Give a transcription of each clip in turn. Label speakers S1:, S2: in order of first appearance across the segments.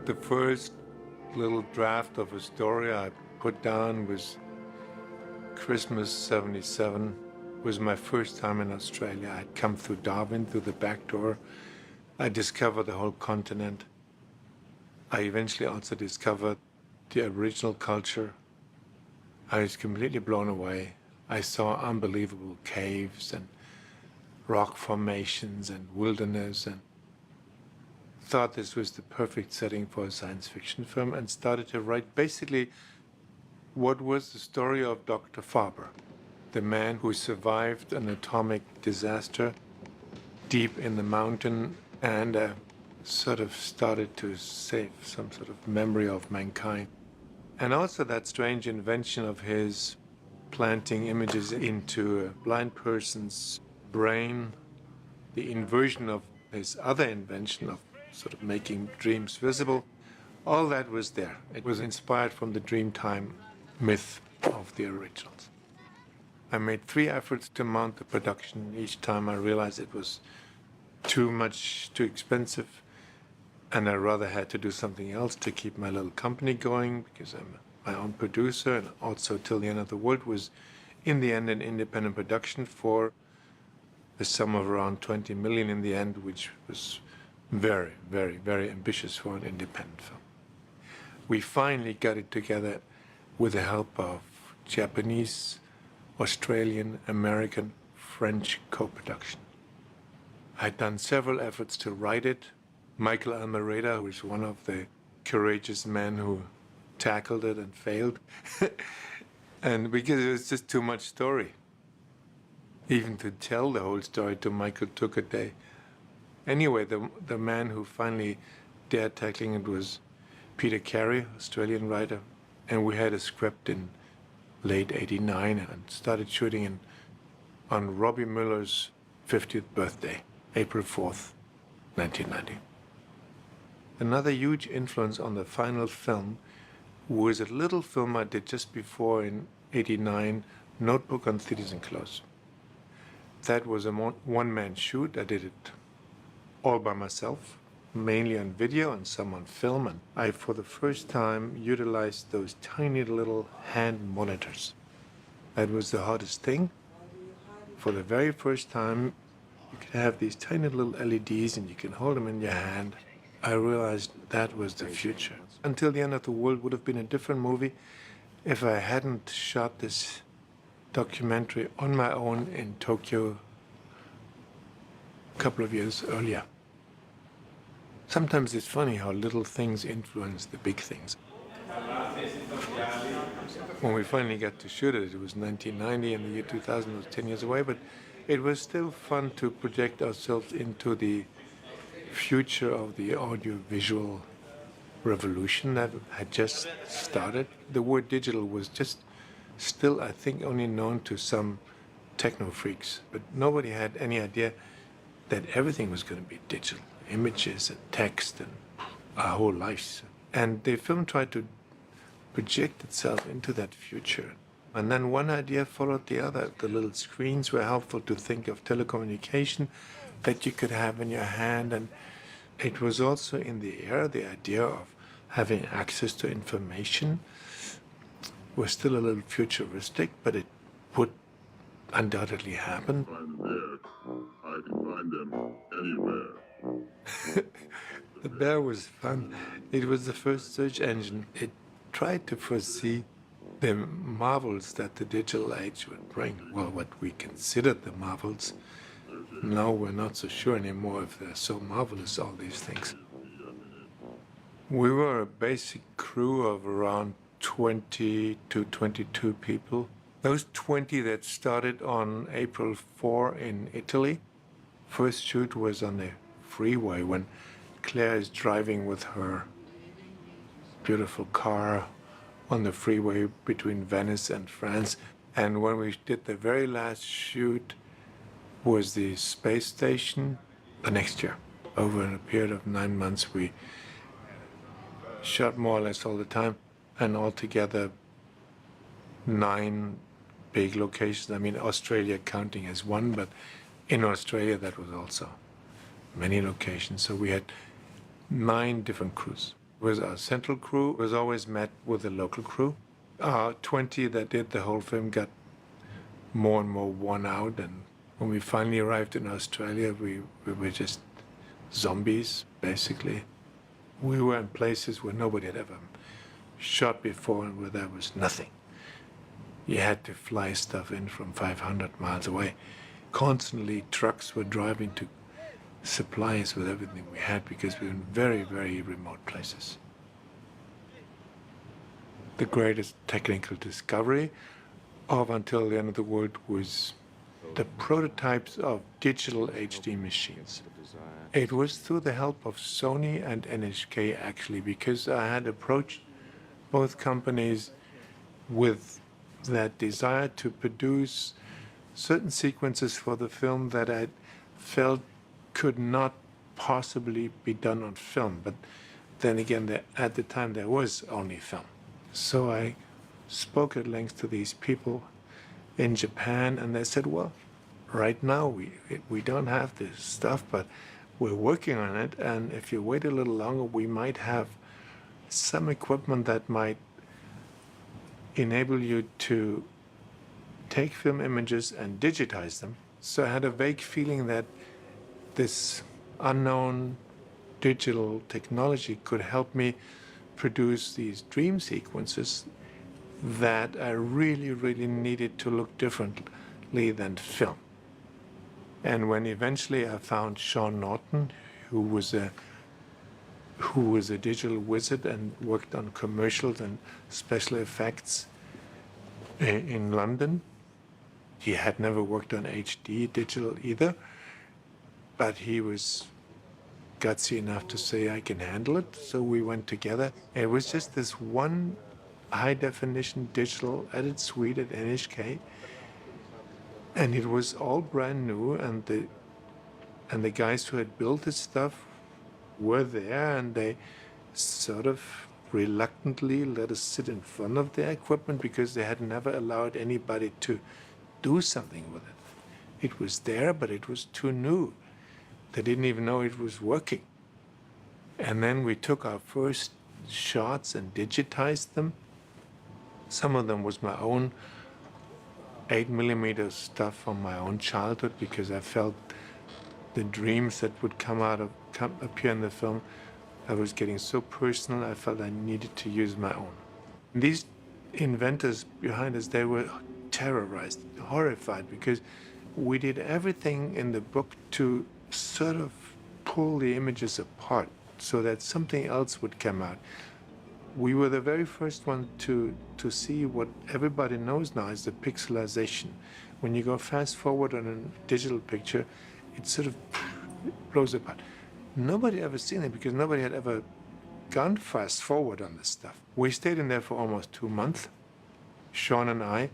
S1: The first little draft of a story I put down was Christmas '77. Was my first time in Australia. I'd come through Darwin, through the back door. I discovered the whole continent. I eventually also discovered the Aboriginal culture. I was completely blown away. I saw unbelievable caves and rock formations and wilderness, and thought this was the perfect setting for a science fiction film, and started to write basically what was the story of Dr. Faber, the man who survived an atomic disaster deep in the mountain and sort of started to save some sort of memory of mankind. And also that strange invention of his planting images into a blind person's brain, the inversion of his other invention of sort of making dreams visible, all that was there. It was inspired from the Dreamtime myth of the originals. I made 3 efforts to mount the production. Each time I realized it was too much, too expensive, and I rather had to do something else to keep my little company going, because I'm my own producer, and also Till the End of the World was in the end an independent production for the sum of around 20 million in the end, which was very, very, very ambitious for an independent film. We finally got it together with the help of Japanese, Australian, American, French co-production. I'd done several efforts to write it. Michael Almereda, who was one of the courageous men who tackled it and failed, and because it was just too much story. Even to tell the whole story to Michael took a day. Anyway, the man who finally dared tackling it was Peter Carey, Australian writer, and we had a script in late '89 and started shooting on Robbie Miller's 50th birthday, April 4th, 1990. Another huge influence on the final film was a little film I did just before in '89, Notebook on Cities and Clothes. That was a one-man shoot. I did it all by myself, mainly on video and some on film, and I, for the first time, utilized those tiny little hand monitors. That was the hardest thing. For the very first time, you could have these tiny little LEDs and you can hold them in your hand. I realized that was the future. Until the End of the World would have been a different movie if I hadn't shot this documentary on my own in Tokyo a couple of years earlier. Sometimes it's funny how little things influence the big things. When we finally got to shoot it, it was 1990 and the year 2000 was 10 years away, but it was still fun to project ourselves into the future of the audiovisual revolution that had just started. The word digital was just still, I think, only known to some techno freaks, but nobody had any idea that everything was going to be digital. Images and text and our whole lives. And the film tried to project itself into that future. And then one idea followed the other. The little screens were helpful to think of telecommunication that you could have in your hand. And it was also in the air, the idea of having access to information was still a little futuristic, but it would undoubtedly happen.
S2: Find the bear. I can find them anywhere.
S1: The bear was fun. It was the first search engine. It tried to foresee the marvels that the digital age would bring. Well, what we considered the marvels. Now we're not so sure anymore if they're so marvelous, all these things. We were a basic crew of around 20 to 22 people. Those 20 that started on April 4 in Italy. First shoot was on the freeway when Claire is driving with her beautiful car on the freeway between Venice and France. And when we did the very last shoot was the space station the next year. Over a period of 9 months, we shot more or less all the time, and altogether 9 big locations. I mean, Australia counting as one, but in Australia that was also many locations. So we had 9 different crews. Was our central crew was always met with the local crew. Our 20 that did the whole film got more and more worn out, and when we finally arrived in Australia, we were just zombies, basically. We were in places where nobody had ever shot before and where there was nothing. You had to fly stuff in from 500 miles away. Constantly trucks were driving to supply us with everything we had because we were in very, very remote places. The greatest technical discovery of Until the End of the World was the prototypes of digital HD machines. It was through the help of Sony and NHK, actually, because I had approached both companies with that desire to produce certain sequences for the film that I felt could not possibly be done on film. But then again, at the time, there was only film. So I spoke at length to these people in Japan, and they said, well, right now we don't have this stuff, but we're working on it, and if you wait a little longer, we might have some equipment that might enable you to take film images and digitize them. So I had a vague feeling that this unknown digital technology could help me produce these dream sequences that I really, really needed to look differently than film. And when eventually I found Sean Norton, who was a digital wizard and worked on commercials and special effects in London. He had never worked on HD digital either, but he was gutsy enough to say, I can handle it. So we went together. It was just this one high-definition digital edit suite at NHK, and it was all brand new, and the guys who had built this stuff were there, and they sort of reluctantly let us sit in front of their equipment because they had never allowed anybody to do something with it. It was there, but it was too new. They didn't even know it was working. And then we took our first shots and digitized them. Some of them was my own 8mm stuff from my own childhood, because I felt the dreams that would appear in the film, I was getting so personal, I felt I needed to use my own. These inventors behind us, they were terrorized, horrified, because we did everything in the book to sort of pull the images apart so that something else would come out. We were the very first one to see what everybody knows now is the pixelization. When you go fast forward on a digital picture, it sort of blows apart. Nobody ever seen it because nobody had ever gone fast forward on this stuff. We stayed in there for almost 2 months. Sean and I,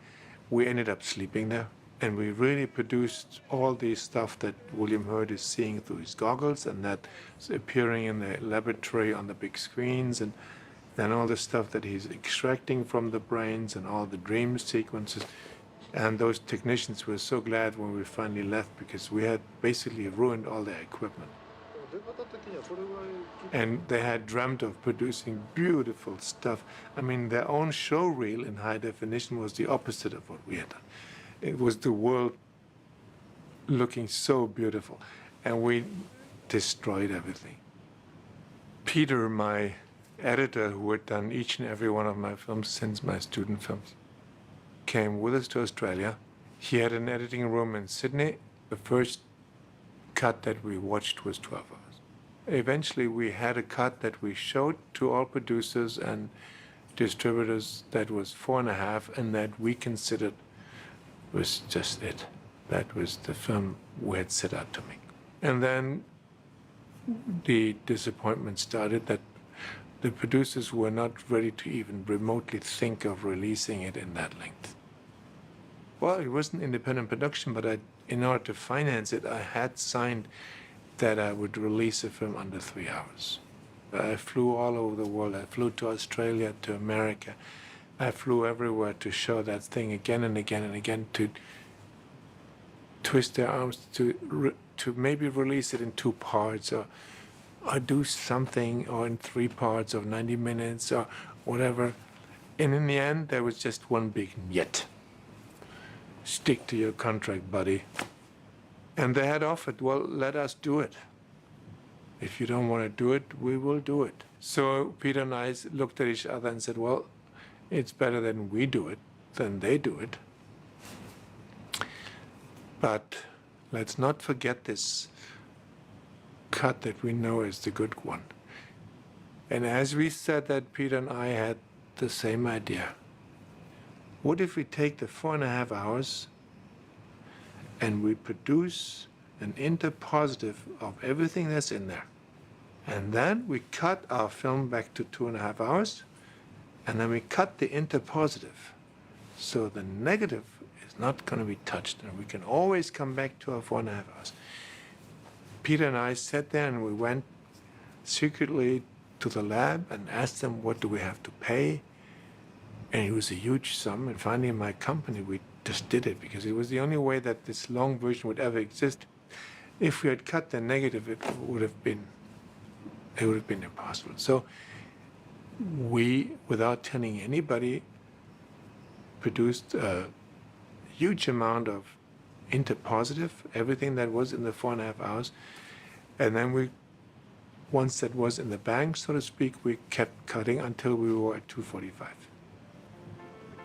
S1: we ended up sleeping there, and we really produced all the stuff that William Hurt is seeing through his goggles, and that's appearing in the laboratory on the big screens, and then all the stuff that he's extracting from the brains and all the dream sequences. And those technicians were so glad when we finally left, because we had basically ruined all their equipment. And they had dreamt of producing beautiful stuff. I mean, their own show reel in high definition was the opposite of what we had done. It was the world looking so beautiful, and we destroyed everything. Peter, my editor, who had done each and every one of my films since my student films, came with us to Australia. He had an editing room in Sydney. The first cut that we watched was 12 hours. Eventually, we had a cut that we showed to all producers and distributors that was 4.5, and that we considered was just it. That was the film we had set out to make. And then the disappointment started that the producers were not ready to even remotely think of releasing it in that length. Well, it was an independent production, but in order to finance it, I had signed that I would release a film under 3 hours. I flew all over the world. I flew to Australia, to America. I flew everywhere to show that thing again and again and again, to twist their arms to maybe release it in 2 parts, or or do something, or in 3 parts of 90 minutes or whatever. And in the end, there was just one big yet. Stick to your contract, buddy. And they had offered, well, let us do it. If you don't want to do it, we will do it. So Peter and I looked at each other and said, well, it's better than we do it than they do it. But let's not forget this cut that we know is the good one. And as we said that, Peter and I had the same idea. What if we take the 4.5 hours and we produce an interpositive of everything that's in there? And then we cut our film back to 2.5 hours, and then we cut the interpositive. So the negative is not going to be touched, and we can always come back to our 4.5 hours. Peter and I sat there and we went secretly to the lab and asked them, what do we have to pay? And it was a huge sum. And finally, in my company, we just did it because it was the only way that this long version would ever exist. If we had cut the negative, it would have been impossible. So we, without telling anybody, produced a huge amount of interpositive, everything that was in the 4.5 hours. And then we, once that was in the bank, so to speak, we kept cutting until we were at 2:45.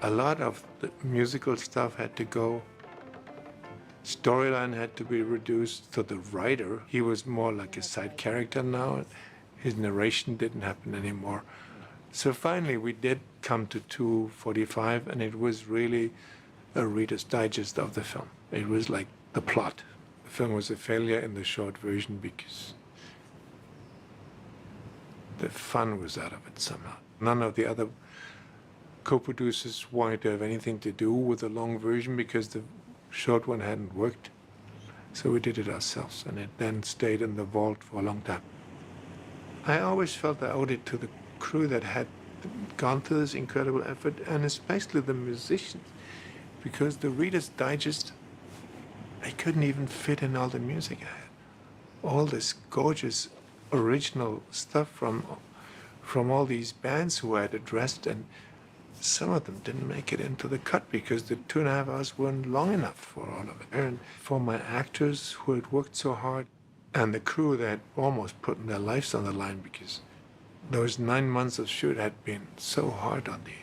S1: A lot of the musical stuff had to go. Storyline had to be reduced. So the writer, he was more like a side character now. His narration didn't happen anymore. So finally, we did come to 2:45, and it was really a Reader's Digest of the film. It was like the plot. The film was a failure in the short version because the fun was out of it somehow. None of the other co-producers wanted to have anything to do with the long version because the short one hadn't worked. So we did it ourselves, and it then stayed in the vault for a long time. I always felt I owed it to the crew that had gone through this incredible effort, and especially the musicians, because the Reader's Digest, I couldn't even fit in all the music I had. All this gorgeous original stuff from all these bands who I had addressed, and some of them didn't make it into the cut because the 2.5 hours weren't long enough for all of it. And for my actors who had worked so hard, and the crew that had almost put their lives on the line because those 9 months of shoot had been so hard on the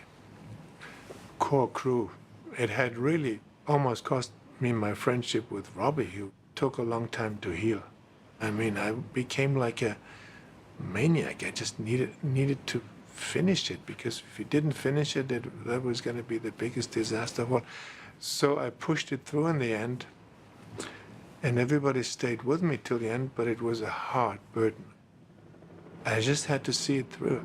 S1: core crew. It had really almost cost me my friendship with Robbie, who took a long time to heal. I mean, I became like a maniac. I just needed to finish it, because if you didn't finish it, that was going to be the biggest disaster of all. So I pushed it through in the end, and everybody stayed with me till the end, but it was a hard burden. I just had to see it through.